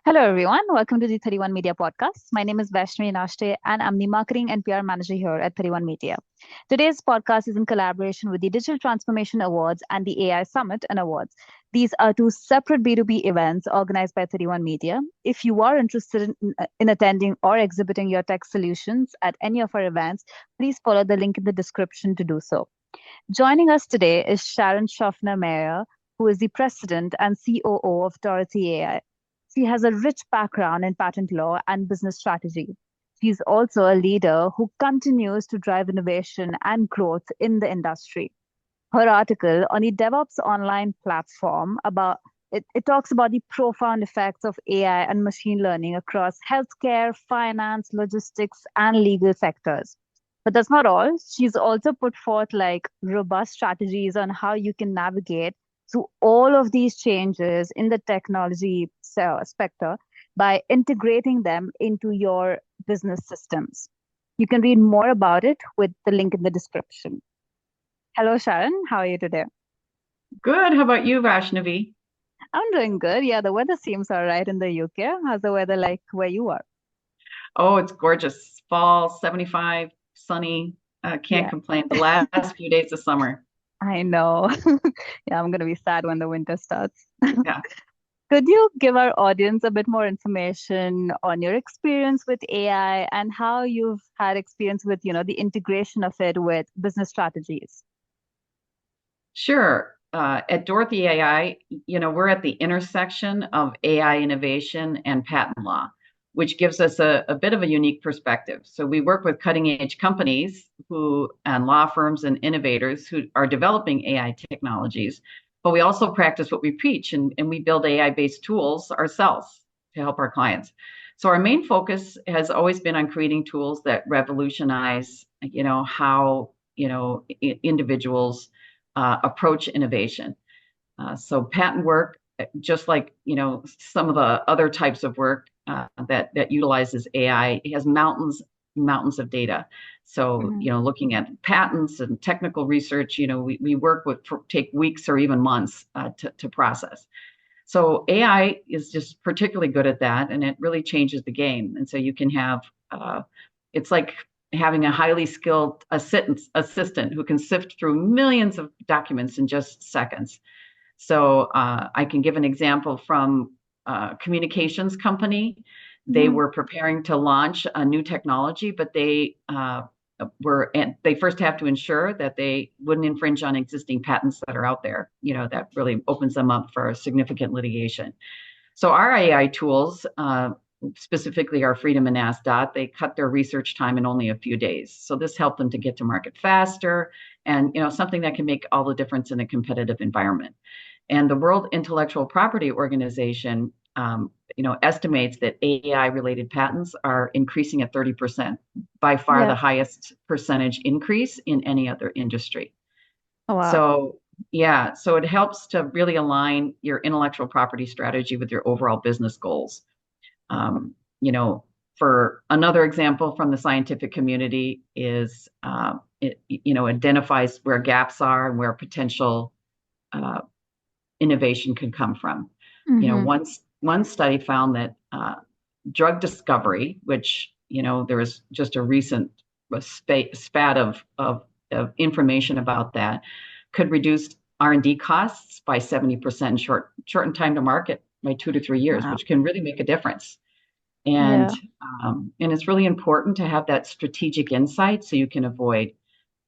Hello, everyone. Welcome to the 31 Media podcast. My name is Vaishnavi Nashte, and I'm the marketing and PR manager here at 31 Media. Today's podcast is in collaboration with the Digital Transformation Awards and the AI Summit and Awards. These are two separate B2B events organized by 31 Media. If you are interested in attending or exhibiting your tech solutions at any of our events, please follow the link in the description to do so. Joining us today is Sharon Shofner-Meyer, who is the president and COO of DorothyAI. She has a rich background in patent law and business strategy. She's also a leader who continues to drive innovation and growth in the industry. Her article on the DevOps online platform it talks about the profound effects of AI and machine learning across healthcare, finance, logistics, and legal sectors. But that's not all. She's also put forth like robust strategies on how you can navigate through all of these changes in the technology sector by integrating them into your business systems. You can read more about it with the link in the description. Hello, Sharon. How are you today? Good. How about you, Vaishnavi? I'm doing good. Yeah, the weather seems all right in the UK. How's the weather like where you are? Oh, it's gorgeous. Fall, 75, sunny. Can't Yeah, complain. The last few days of summer. I know. Yeah, I'm going to be sad when the winter starts. Yeah, Could you give our audience a bit more information on your experience with AI and how you've had experience with, the integration of it with business strategies? sure. At Dorothy AI, we're at the intersection of AI innovation and patent law, which gives us a bit of a unique perspective. So we work with cutting edge companies and law firms and innovators who are developing AI technologies, but we also practice what we preach and we build AI-based tools ourselves to help our clients. So our main focus has always been on creating tools that revolutionize, how, individuals approach innovation. So patent work, just like some of the other types of work that utilizes AI, it has mountains of data. So Hmm. looking at patents and technical research, we work with take weeks or even months to process. So AI is just particularly good at that, and it really changes the game. And so you can have it's like having a highly skilled assistant who can sift through millions of documents in just seconds. So I can give an example from a communications company. They Hmm. were preparing to launch a new technology, but they first have to ensure that they wouldn't infringe on existing patents that are out there. That really opens them up for significant litigation. So our AI tools, specifically our Freedom and AskDot, they cut their research time in only a few days. So this helped them to get to market faster, and something that can make all the difference in a competitive environment. And the World Intellectual Property Organization, estimates that AI-related patents are increasing at 30%, by far Yeah. the highest percentage increase in any other industry. Oh, wow. So, yeah, so it helps to really align your intellectual property strategy with your overall business goals. Um, you know, for another example from the scientific community is it identifies where gaps are and where potential uh, innovation can come from. Hmm. One study found that drug discovery, which there was just a recent spat of information about that, could reduce R&D costs by 70%, shorten time to market by 2 to 3 years, Wow. which can really make a difference. And Yeah. and it's really important to have that strategic insight so you can avoid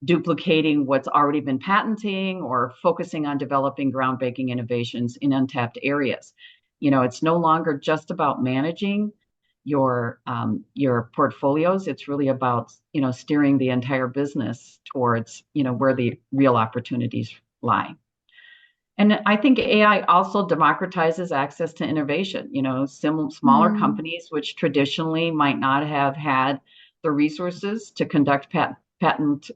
duplicating what's already been patenting or focusing on developing groundbreaking innovations in untapped areas. It's no longer just about managing your portfolios. It's really about steering the entire business towards where the real opportunities lie. And I think AI also democratizes access to innovation. Smaller Mm. companies, which traditionally might not have had the resources to conduct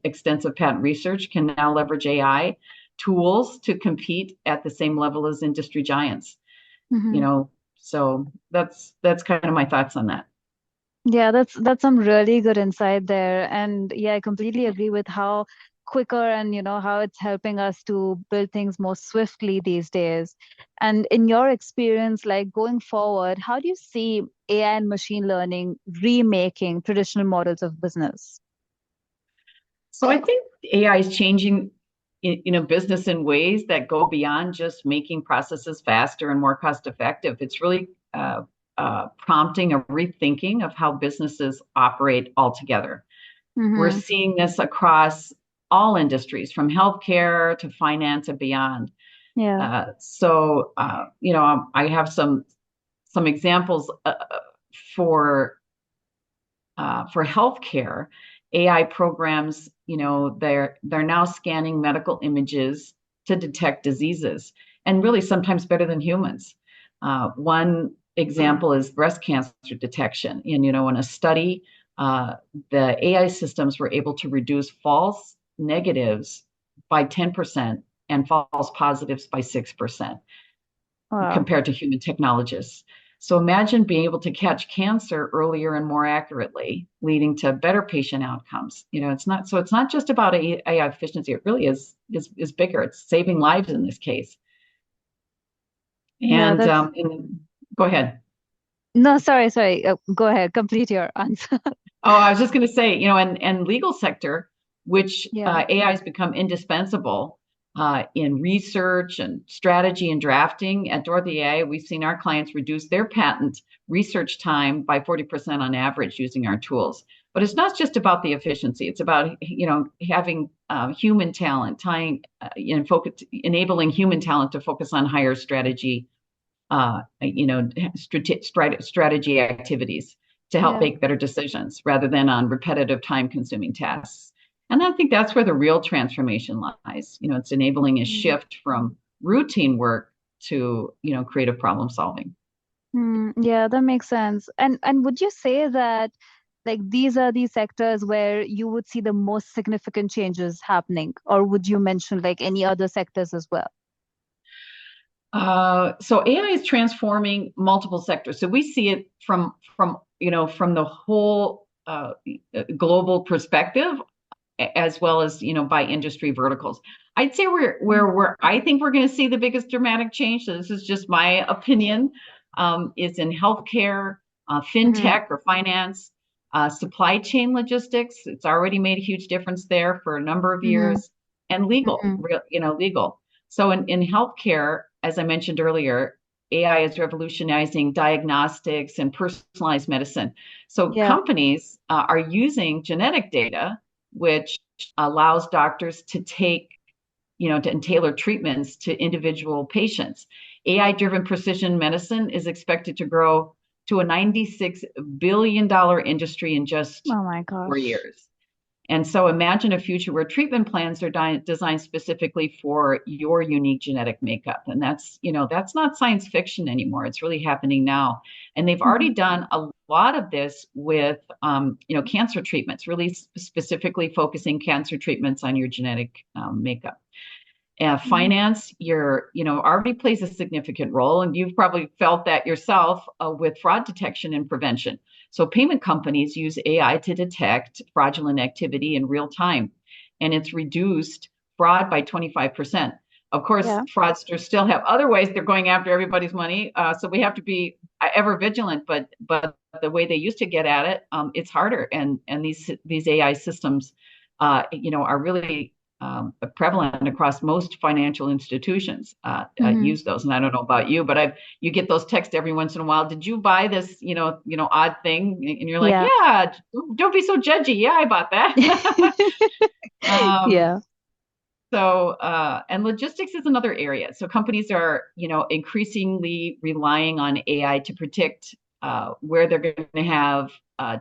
extensive patent research, can now leverage AI tools to compete at the same level as industry giants. You Hmm. know, so that's kind of my thoughts on that. Yeah, that's some really good insight there. And yeah, I completely agree with how quicker and how it's helping us to build things more swiftly these days. And in your experience, like going forward, how do you see AI and machine learning remaking traditional models of business? So I think AI is changing, business in ways that go beyond just making processes faster and more cost effective. It's really prompting a rethinking of how businesses operate altogether. We're Mm-hmm. seeing this across all industries, from healthcare to finance and beyond. Yeah. I have some examples for for healthcare. AI programs, they're now scanning medical images to detect diseases, and really sometimes better than humans. One example is breast cancer detection. And in a study, uh, the AI systems were able to reduce false negatives by 10% and false positives by 6% Wow. compared to human technologists. So imagine being able to catch cancer earlier and more accurately, leading to better patient outcomes. It's not just about AI efficiency. It really is bigger. It's saving lives in this case. Yeah, And, that's go ahead. no, sorry. Go ahead, complete your answer. Oh, I was just going to say, and legal sector, which Yeah. AI has become indispensable in research and strategy and drafting. At DorothyAI, we've seen our clients reduce their patent research time by 40% on average using our tools. But it's not just about the efficiency. It's about, having human talent, enabling human talent to focus on higher strategy strategy activities to help Yeah. make better decisions rather than on repetitive time consuming tasks. And I think that's where the real transformation lies. It's enabling a Mm. shift from routine work to, creative problem solving. Yeah, that makes sense. And would you say that like these are the sectors where you would see the most significant changes happening, or would you mention like any other sectors as well? So AI is transforming multiple sectors. So we see it from the whole global perspective, as well as by industry verticals. I'd say where I think we're going to see the biggest dramatic change. So this is just my opinion. Is in healthcare, Mm-hmm. fintech or finance, supply chain logistics. It's already made a huge difference there for a number of Mm-hmm. years, and legal. Hmm. Legal. So in healthcare, as I mentioned earlier, AI is revolutionizing diagnostics and personalized medicine. So Yeah. companies are using genetic data, which allows doctors to take, to tailor treatments to individual patients. AI-driven precision medicine is expected to grow to a $96 billion industry in just Oh my 4 gosh. years. And so imagine a future where treatment plans are designed specifically for your unique genetic makeup. And that's not science fiction anymore. It's really happening now. And they've Mm-hmm. already done a lot of this with, cancer treatments, really specifically focusing cancer treatments on your genetic makeup. Finance, already plays a significant role, and you've probably felt that yourself with fraud detection and prevention. So payment companies use AI to detect fraudulent activity in real time, and it's reduced fraud by 25%. Of course, Yeah. fraudsters still have other ways they're going after everybody's money, so we have to be ever vigilant. But the way they used to get at it, it's harder, and these AI systems, are really prevalent across most financial institutions Mm-hmm. use those. And I don't know about you, but you get those texts every once in a while. Did you buy this, odd thing? And you're like, Yeah. yeah, don't be so judgy. Yeah, I bought that. um, Yeah. and logistics is another area. So companies are, increasingly relying on AI to predict where they're going to have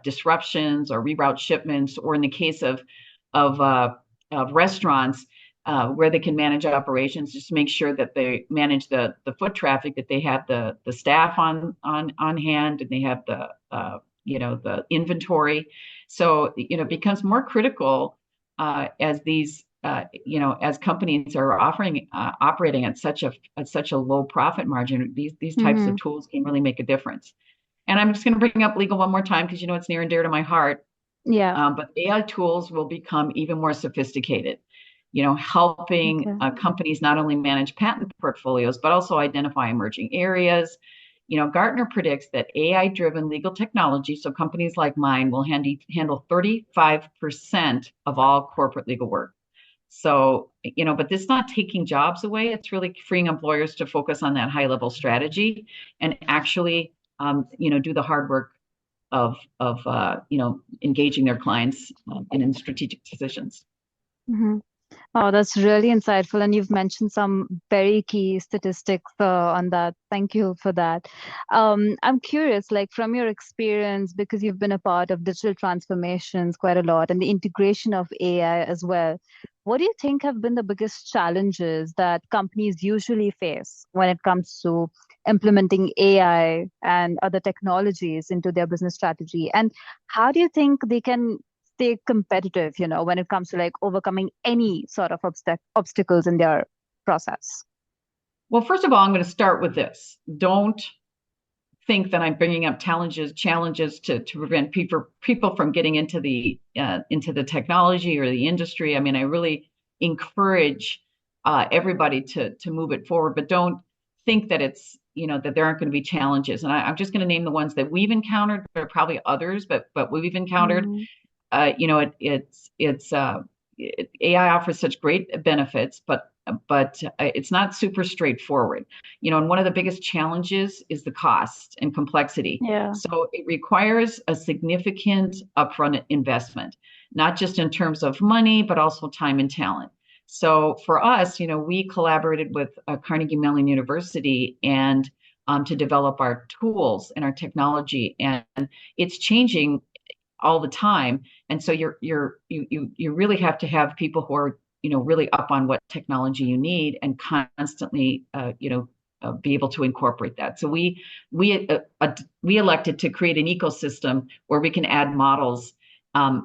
disruptions or reroute shipments, or in the case of, uh, of restaurants, where they can manage operations, just to make sure that they manage the foot traffic, that they have the staff on hand, and they have the inventory. So it becomes more critical as these as companies are operating at such a low profit margin. These types Mm-hmm. of tools can really make a difference. And I'm just going to bring up legal one more time because it's near and dear to my heart. Yeah. But AI tools will become even more sophisticated. helping Okay. companies not only manage patent portfolios, but also identify emerging areas. Gartner predicts that AI-driven legal technology, so companies like mine, will handle 35% of all corporate legal work. So, but this is not taking jobs away. It's really freeing employers to focus on that high-level strategy and actually, do the hard work of engaging their clients in strategic decisions. Mhm. Oh, that's really insightful. And you've mentioned some very key statistics on that. Thank you for that. I'm curious, like from your experience, because you've been a part of digital transformations quite a lot and the integration of AI as well, what do you think have been the biggest challenges that companies usually face when it comes to implementing AI and other technologies into their business strategy? And how do you think they can stay competitive, when it comes to like overcoming any sort of obstacles in their process? Well, first of all, I'm going to start with this. Don't think that I'm bringing up challenges to prevent people from getting into the technology or the industry. I mean, I really encourage everybody to move it forward, but don't think that it's that there aren't going to be challenges. And I'm just going to name the ones that we've encountered. There are probably others, but we've encountered. Mm, uh, you know, it, it's AI offers such great benefits, but it's not super straightforward. And one of the biggest challenges is the cost and complexity. yeah, So it requires a significant upfront investment, not just in terms of money, but also time and talent. So for us, we collaborated with Carnegie Mellon University and to develop our tools and our technology, and it's changing all the time. And so you really have to have people who are really up on what technology you need and constantly be able to incorporate that. So we elected to create an ecosystem where we can add models and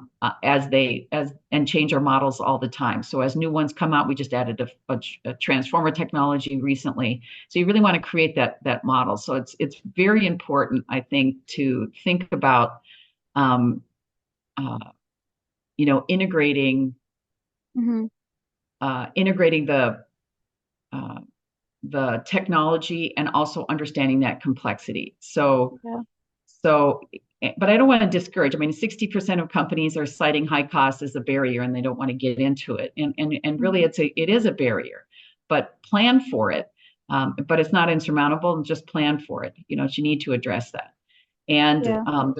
change our models all the time. So as new ones come out, we just added a transformer technology recently. So you really want to create that model. So it's very important, I think, to think about um, uh, hmm, integrating uh, the technology and also understanding that complexity. yeah, So, but I don't want to discourage. I mean, 60% of companies are citing high cost as a barrier, and they don't want to get into it. And really, hmm, it is a barrier, but plan for it. But it's not insurmountable, and just plan for it. You need to address that. And yeah,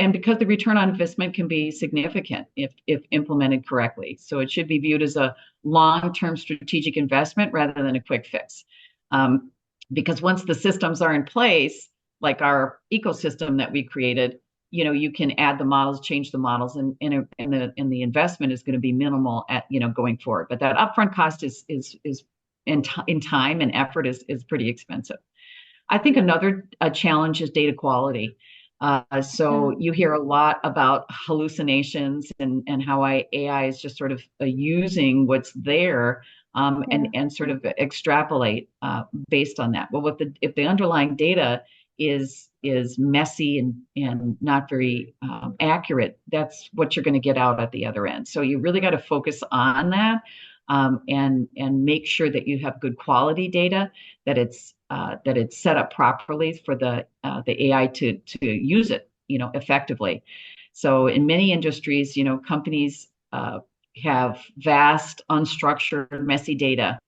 because the return on investment can be significant if implemented correctly. So it should be viewed as a long-term strategic investment rather than a quick fix. Um, because once the systems are in place, like our ecosystem that we created, you can add the models, change the models, and the investment is going to be minimal at going forward. But that upfront cost is in time and effort is pretty expensive. I think another challenge is data quality. yeah, So you hear a lot about hallucinations and how AI is just sort of using what's there yeah, and sort of extrapolate based on that. Well, if the underlying data is messy and not very accurate, that's what you're going to get out at the other end. So you really got to focus on that and make sure that you have good quality data, that it's set up properly for the AI to use it, effectively. So in many industries, companies have vast, unstructured, messy data,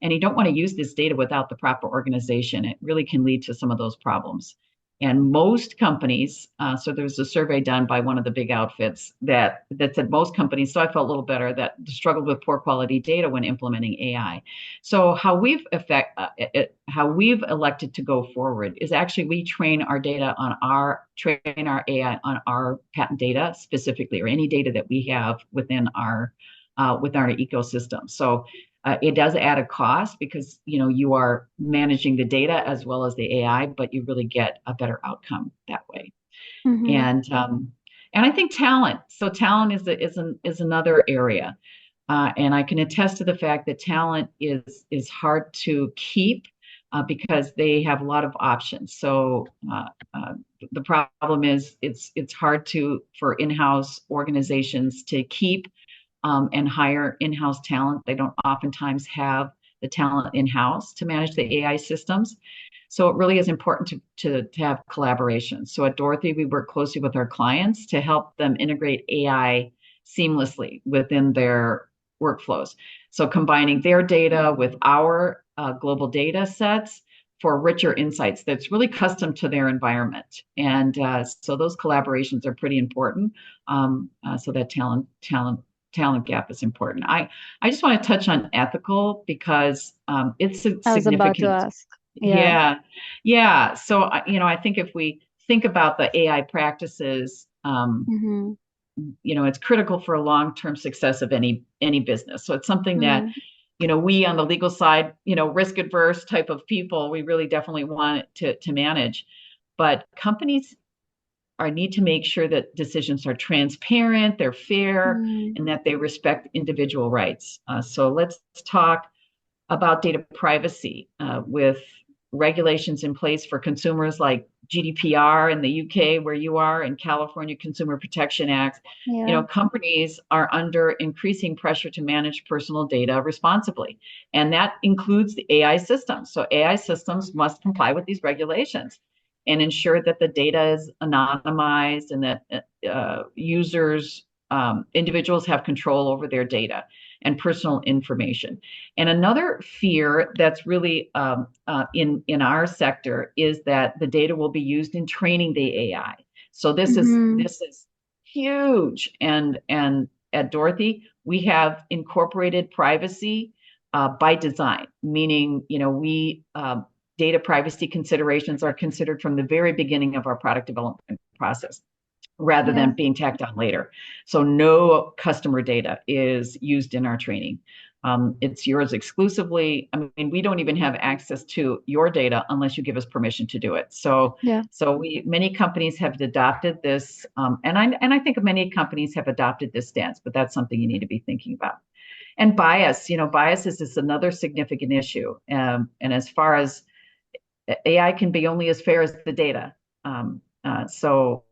and you don't want to use this data without the proper organization. It really can lead to some of those problems. And most companies, so there's a survey done by one of the big outfits that said most companies, so I felt a little better, that struggled with poor quality data when implementing AI. So how we've elected to go forward is actually we train our AI on our patent data specifically, or any data that we have within our ecosystem. So it does add a cost because you are managing the data as well as the AI, but you really get a better outcome that way. hmm, And I think talent. So talent is another area, and I can attest to the fact that talent is hard to keep because they have a lot of options. So the problem is it's hard for in-house organizations to keep and hire in-house talent. They don't oftentimes have the talent in-house to manage the AI systems. So it really is important to have collaboration. So at Dorothy, we work closely with our clients to help them integrate AI seamlessly within their workflows. So combining their data with our global data sets for richer insights that's really custom to their environment. And so those collaborations are pretty important. So that talent gap is important. I just want to touch on ethical because it's I was about to significant. ask. Yeah. Yeah, yeah. So I think if we think about the AI practices, Mm-hmm. it's critical for a long-term success of any business. So it's something that Mm-hmm. we on the legal side, risk adverse type of people, we really definitely want it to manage. But companies are need to make sure that decisions are transparent, they're fair, Mm-hmm. and that they respect individual rights. So let's talk about data privacy with regulations in place for consumers like GDPR in the UK, where you are, and California Consumer Protection Act. Yeah. Companies are under increasing pressure to manage personal data responsibly, and that includes the AI systems. So AI systems must comply with these regulations and ensure that the data is anonymized and that individuals have control over their data and personal information. And another fear that's really in our sector is that the data will be used in training the AI. So this is Mm-hmm. this is huge. And at Dorothy, we have incorporated privacy by design, meaning we data privacy considerations are considered from the very beginning of our product development process rather Yeah. than being tacked on later. So no customer data is used in our training. It's yours exclusively. I mean, we don't even have access to your data unless you give us permission to do it. So, Yeah. many companies have adopted this, and I think many companies have adopted this stance. But that's something you need to be thinking about. And bias, bias is another significant issue. And as far as AI can be only as fair as the data. So,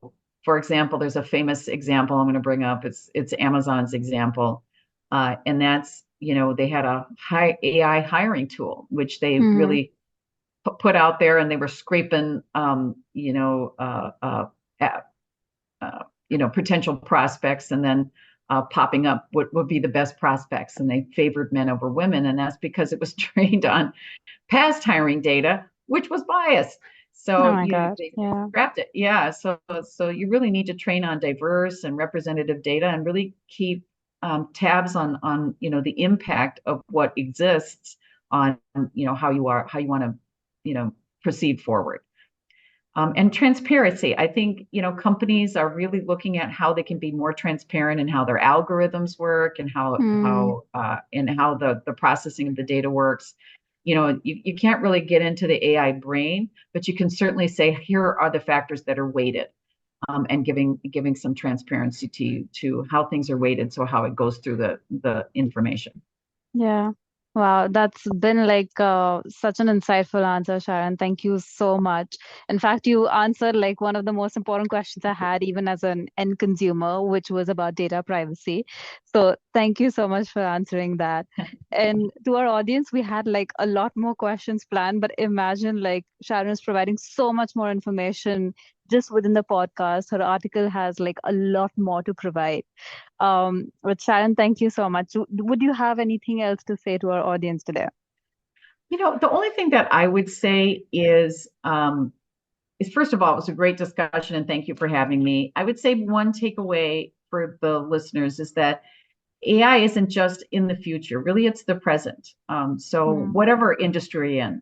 for example, there's a famous example I'm going to bring up. It's Amazon's example, and that's they had a high AI hiring tool which they Mm-hmm. really put out there, and they were scraping potential prospects, and then popping up what would be the best prospects, and they favored men over women, and that's because it was trained on past hiring data, which was biased. Oh So my God. they Yeah. scrapped it. Yeah. So you really need to train on diverse and representative data, and really keep tabs on the impact of what exists on how you want to proceed forward. And transparency. I think companies are really looking at how they can be more transparent in how their algorithms work, and Mm. how the processing of the data works. You can't really get into the AI brain, but you can certainly say here are the factors that are weighted, and giving some transparency to how things are weighted, so how it goes through the information. Yeah. Wow, that's been like such an insightful answer, Sharon. Thank you so much. In fact, you answered like one of the most important questions I had, even as an end consumer, which was about data privacy. So thank you so much for answering that. And to our audience, we had like a lot more questions planned, but imagine like Sharon is providing so much more information just within the podcast. Her article has like a lot more to provide. But Sharon, thank you so much. Would you have anything else to say to our audience today? The only thing that I would say is first of all, it was a great discussion, and thank you for having me. I would say one takeaway for the listeners is that AI isn't just in the future, really, it's the present. So, Hmm. whatever industry you're in,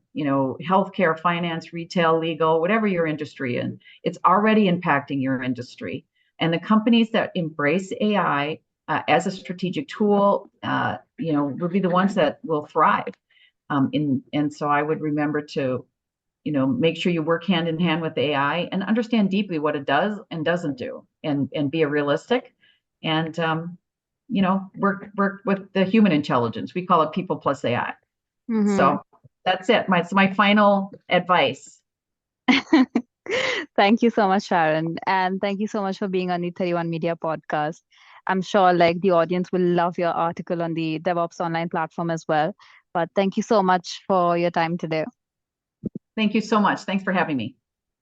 healthcare, finance, retail, legal, whatever your industry in, it's already impacting your industry. And the companies that embrace AI as a strategic tool, will be the ones that will thrive. And so I would remember to make sure you work hand in hand with AI and understand deeply what it does and doesn't do, and be a realistic, and work with the human intelligence. We call it people plus AI. Hmm. So that's it. My final advice. Thank you so much, Sharon. And thank you so much for being on the 31 Media podcast. I'm sure like the audience will love your article on the DevOps Online platform as well. But thank you so much for your time today. Thank you so much. Thanks for having me.